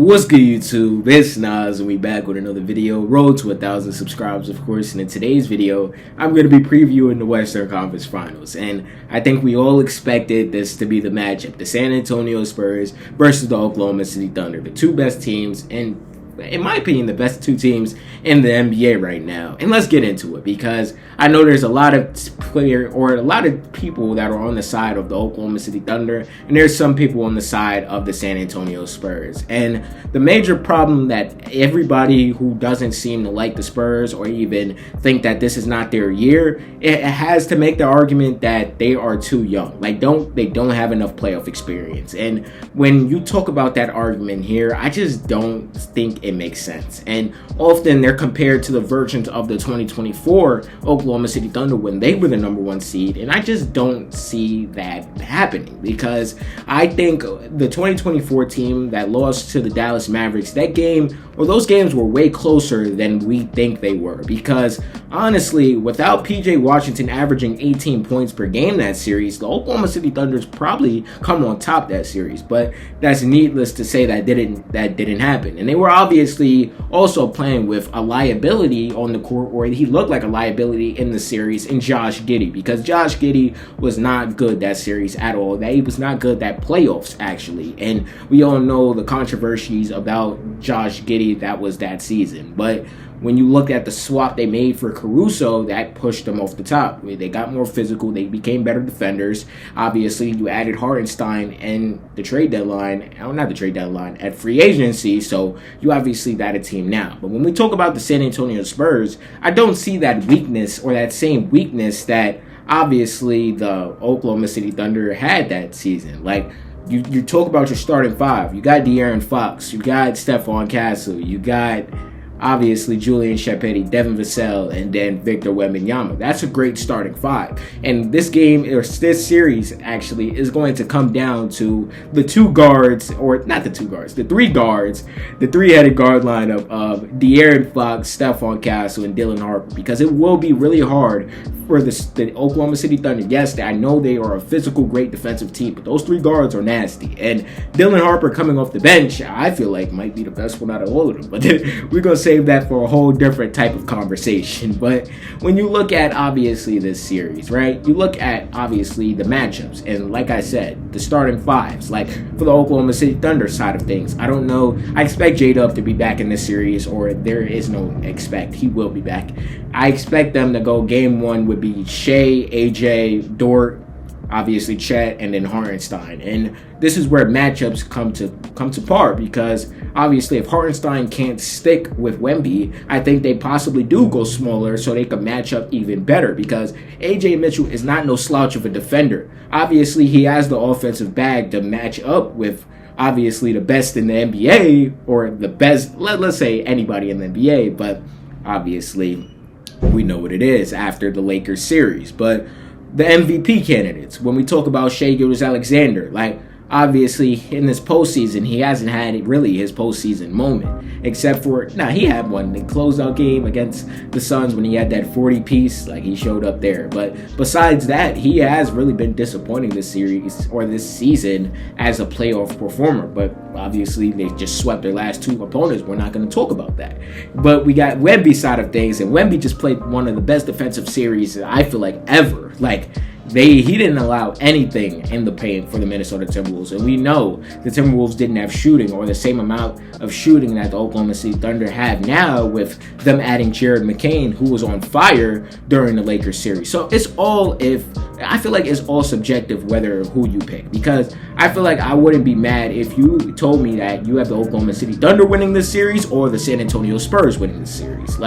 What's good, YouTube? It's Nas and we back with another video. Road to 1,000 subscribers, of course. And in today's video, I'm going to be previewing the Western Conference Finals. And I think we all expected this to be the matchup. The San Antonio Spurs versus the Oklahoma City Thunder. The two best teams, and in my opinion, the best two teams in the NBA right now. And let's get into it, because I know there's a lot of people that are on the side of the Oklahoma City Thunder, and there's some people on the side of the San Antonio Spurs. And the major problem that everybody who doesn't seem to like the Spurs or even think that this is not their year, it has to make the argument that they are too young. They don't have enough playoff experience. And when you talk about that argument here, I just don't think it makes sense. And often they're compared to the versions of the 2024 Oklahoma City Thunder when they were the number one seed, and I just don't see that happening, because I think the 2024 team that lost to the Dallas Mavericks, those games were way closer than we think they were, because honestly, without PJ Washington averaging 18 points per game that series, the Oklahoma City Thunders probably come on top that series. But that's needless to say that didn't happen. And they were obviously also playing with a liability on the court, or he looked like a liability in the series, in Josh Giddey, because Josh Giddey was not good that series at all. He was not good that playoffs, actually. And we all know the controversies about Josh Giddey that was that season. But when you look at the swap they made for Caruso, that pushed them off the top. They got more physical. They became better defenders. Obviously, you added Hartenstein and at free agency, so you obviously got a team now. But when we talk about the San Antonio Spurs, I don't see that weakness, or that same weakness that obviously the Oklahoma City Thunder had that season. You talk about your starting five. You got De'Aaron Fox. You got Stephon Castle. You got obviously Julian Shepetti, Devin Vassell, and then Victor Wembanyama. That's a great starting five. And this series actually is going to come down to the the three-headed guard lineup of De'Aaron Fox, Stephon Castle, and Dylan Harper, because it will be really hard for the Oklahoma City Thunder. Yes, I know they are a physical, great defensive team, but those three guards are nasty. And Dylan Harper coming off the bench, I feel like might be the best one out of all of them. But we're going to save that for a whole different type of conversation. But when you look at obviously this series, right, you look at obviously the matchups, and like I said, the starting fives, like for the Oklahoma City Thunder side of things, I don't know. I expect J-Dub to be back in this series, or there is no expect. He will be back. I expect them to go game one would be Shea, AJ, Dort, obviously Chet, and then Hartenstein. And this is where matchups come to par, because obviously if Hartenstein can't stick with Wemby, I think they possibly do go smaller so they can match up even better, because AJ Mitchell is not no slouch of a defender. Obviously he has the offensive bag to match up with obviously the best in the NBA, or the best, let's say anybody in the NBA, but obviously we know what it is after the Lakers series. But the MVP candidates, when we talk about Shai Gilgeous-Alexander, obviously in this postseason, he hasn't had really his postseason moment, except for, he had one in the closeout game against the Suns when he had that 40-piece, he showed up there. But besides that, he has really been disappointing this series, or this season, as a playoff performer. But obviously, they just swept their last two opponents. We're not going to talk about that. But we got Wemby's side of things, and Wemby just played one of the best defensive series, I feel like, ever. He didn't allow anything in the paint for the Minnesota Timberwolves. And we know the Timberwolves didn't have shooting, or the same amount of shooting that the Oklahoma City Thunder have now, with them adding Jared McCain, who was on fire during the Lakers series. So I feel like it's all subjective who you pick, because I feel like I wouldn't be mad if you told me that you have the Oklahoma City Thunder winning this series or the San Antonio Spurs winning this series.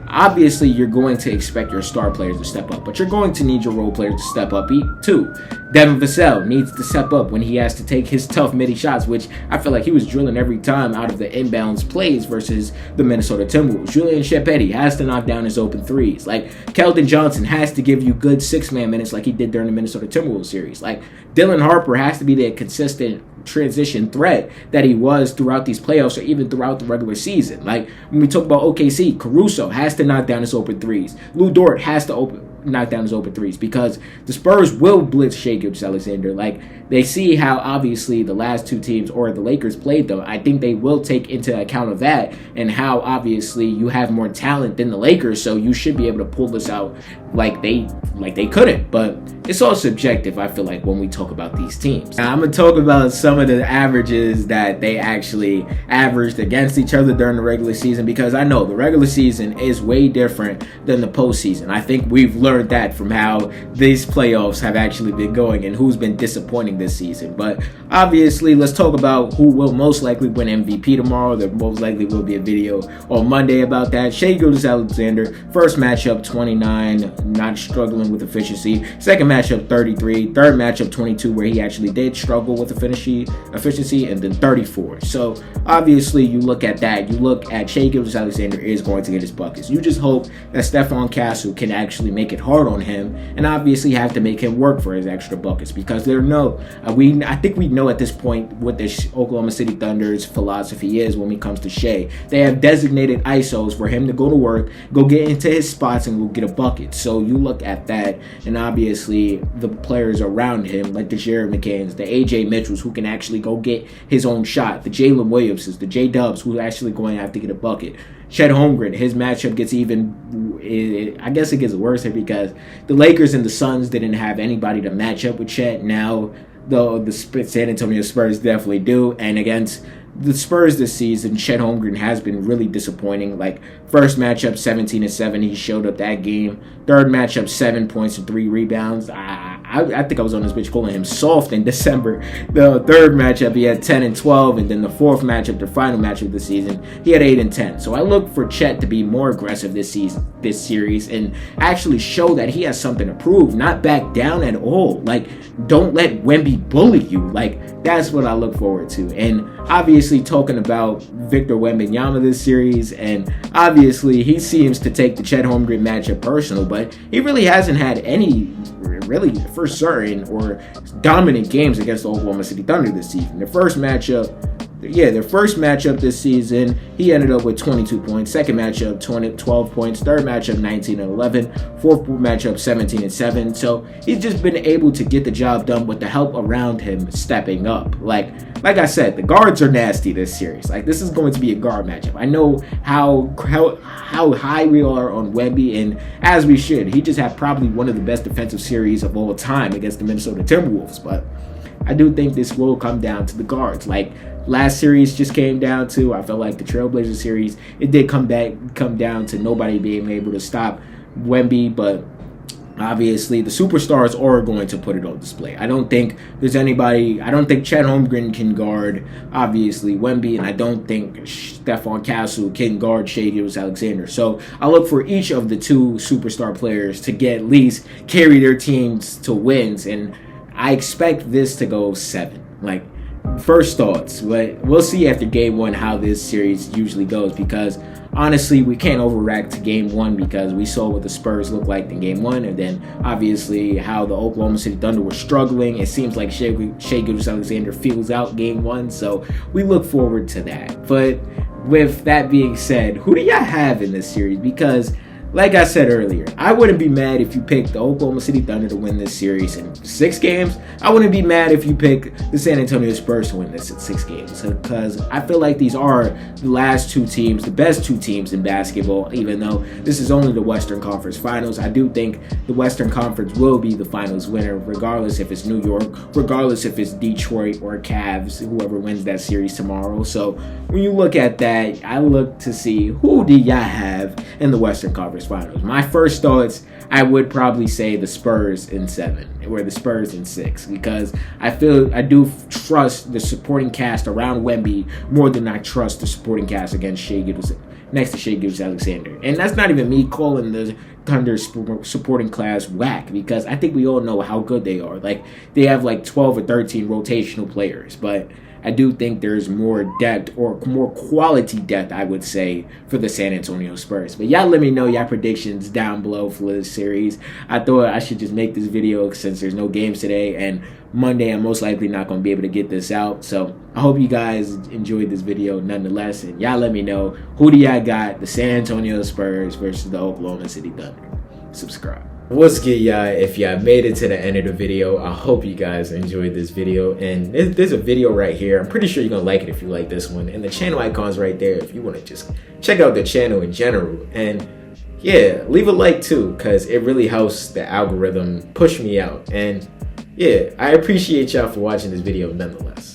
Obviously, you're going to expect your star players to step up, but you're going to need your role players to step up too. Devin Vassell needs to step up when he has to take his tough midi shots, which I feel like he was drilling every time out of the inbounds plays versus the Minnesota Timberwolves. Julian Shepetti has to knock down his open threes. Keldon Johnson has to give you good six-man minutes like he did during the Minnesota Timberwolves series. Dylan Harper has to be the consistent transition threat that he was throughout these playoffs, or even throughout the regular season. When we talk about OKC, Caruso has to knock down his open threes. Lou Dort has to knock down his open threes, because the Spurs will blitz Shai Gilgeous-Alexander. Like, they see how obviously the last two teams or the Lakers played them. I think they will take into account of that, and how obviously you have more talent than the Lakers, so you should be able to pull this out like they couldn't. But it's all subjective, I feel like, when we talk about these teams. Now, I'm gonna talk about some of the averages that they actually averaged against each other during the regular season, because I know the regular season is way different than the postseason. I think we've learned that from how these playoffs have actually been going and who's been disappointing this season. But obviously, let's talk about who will most likely win MVP tomorrow. There most likely will be a video on Monday about that. Shai Gilgeous-Alexander, first matchup 29, not struggling with efficiency. Second matchup 33. Third matchup 22, where he actually did struggle with efficiency, and then 34. So obviously, you look at that. You look at Shai Gilgeous-Alexander is going to get his buckets. You just hope that Stephon Castle can actually make it hard on him, and obviously have to make him work for his extra buckets, because I think we know at this point what this Oklahoma City Thunder's philosophy is when it comes to Shai. They have designated ISOs for him to go to work, go get into his spots, and go get a bucket. So you look at that, and obviously the players around him, like the Jared McCanns, the AJ Mitchells, who can actually go get his own shot, the Jalen Williamses, the J Dubs, who are actually going to have to get a bucket. Chet Holmgren, his matchup gets I guess it gets worse here, because the Lakers and the Suns didn't have anybody to match up with Chet. Now, though, the San Antonio Spurs definitely do, and against the Spurs this season, Chet Holmgren has been really disappointing. Like, first matchup 17-7, he showed up that game. Third matchup 7 points and 3 rebounds. I think I was on this bitch calling him soft in December. The third matchup he had 10 and 12, and then the fourth matchup, the final matchup of the season, he had 8 and 10. So I look for Chet to be more aggressive this series, and actually show that he has something to prove, not back down at all. Like, don't let Wemby bully you. Like, that's what I look forward to. And obviously, talking about Victor Wembanyama this series, and obviously he seems to take the Chet Holmgren matchup personal, but he really hasn't had any really for certain or dominant games against the Oklahoma City Thunder this season. Their first matchup this season, he ended up with 22 points. Second matchup, 12 points. Third matchup, 19 and 11. Fourth matchup, 17 and 7. So he's just been able to get the job done with the help around him stepping up. Like I said, the guards are nasty this series. Like, this is going to be a guard matchup. I know how high we are on Wemby, and as we should. He just had probably one of the best defensive series of all time against the Minnesota Timberwolves. But I do think this will come down to the guards. Like, last series just came down to, I felt like the Trailblazers series, it did come down to nobody being able to stop Wemby, but obviously the superstars are going to put it on display. I don't think Chet Holmgren can guard, obviously, Wemby, and I don't think Stephon Castle can guard Shai Gilgeous-Alexander. So I look for each of the two superstar players to at least carry their teams to wins, and I expect this to go 7. Like, first thoughts, but we'll see after game 1 how this series usually goes, because honestly, we can't overreact to game 1, because we saw what the Spurs looked like in game 1, and then obviously how the Oklahoma City Thunder were struggling. It seems like Shai Gilgeous-Alexander feels out game 1, so we look forward to that. But with that being said, who do y'all have in this series? Because, like I said earlier, I wouldn't be mad if you picked the Oklahoma City Thunder to win this series in 6 games. I wouldn't be mad if you picked the San Antonio Spurs to win this in 6 games, because I feel like these are the last 2 teams, the best 2 teams in basketball. Even though this is only the Western Conference Finals, I do think the Western Conference will be the finals winner, regardless if it's New York, regardless if it's Detroit or Cavs, whoever wins that series tomorrow. So when you look at that, I look to see, who do y'all have in the Western Conference Finals? My first thoughts, I would probably say the Spurs in 7, or the Spurs in 6, because I do trust the supporting cast around Wemby more than I trust the supporting cast next to Shai Gilgeous-Alexander. And that's not even me calling the Thunder supporting class whack, because I think we all know how good they are. Like, they have like 12 or 13 rotational players, but I do think there's more depth, or more quality depth, I would say, for the San Antonio Spurs. But y'all let me know y'all predictions down below for this series. I thought I should just make this video since there's no games today, and Monday I'm most likely not going to be able to get this out. So I hope you guys enjoyed this video nonetheless, and y'all let me know, who do y'all got, the San Antonio Spurs versus the Oklahoma City Thunder? Subscribe. What's good, y'all? If y'all made it to the end of the video, I hope you guys enjoyed this video. And there's a video right here. I'm pretty sure you're gonna like it if you like this one. And the channel icon's right there if you want to just check out the channel in general. And yeah, leave a like too, because it really helps the algorithm push me out. And yeah, I appreciate y'all for watching this video nonetheless.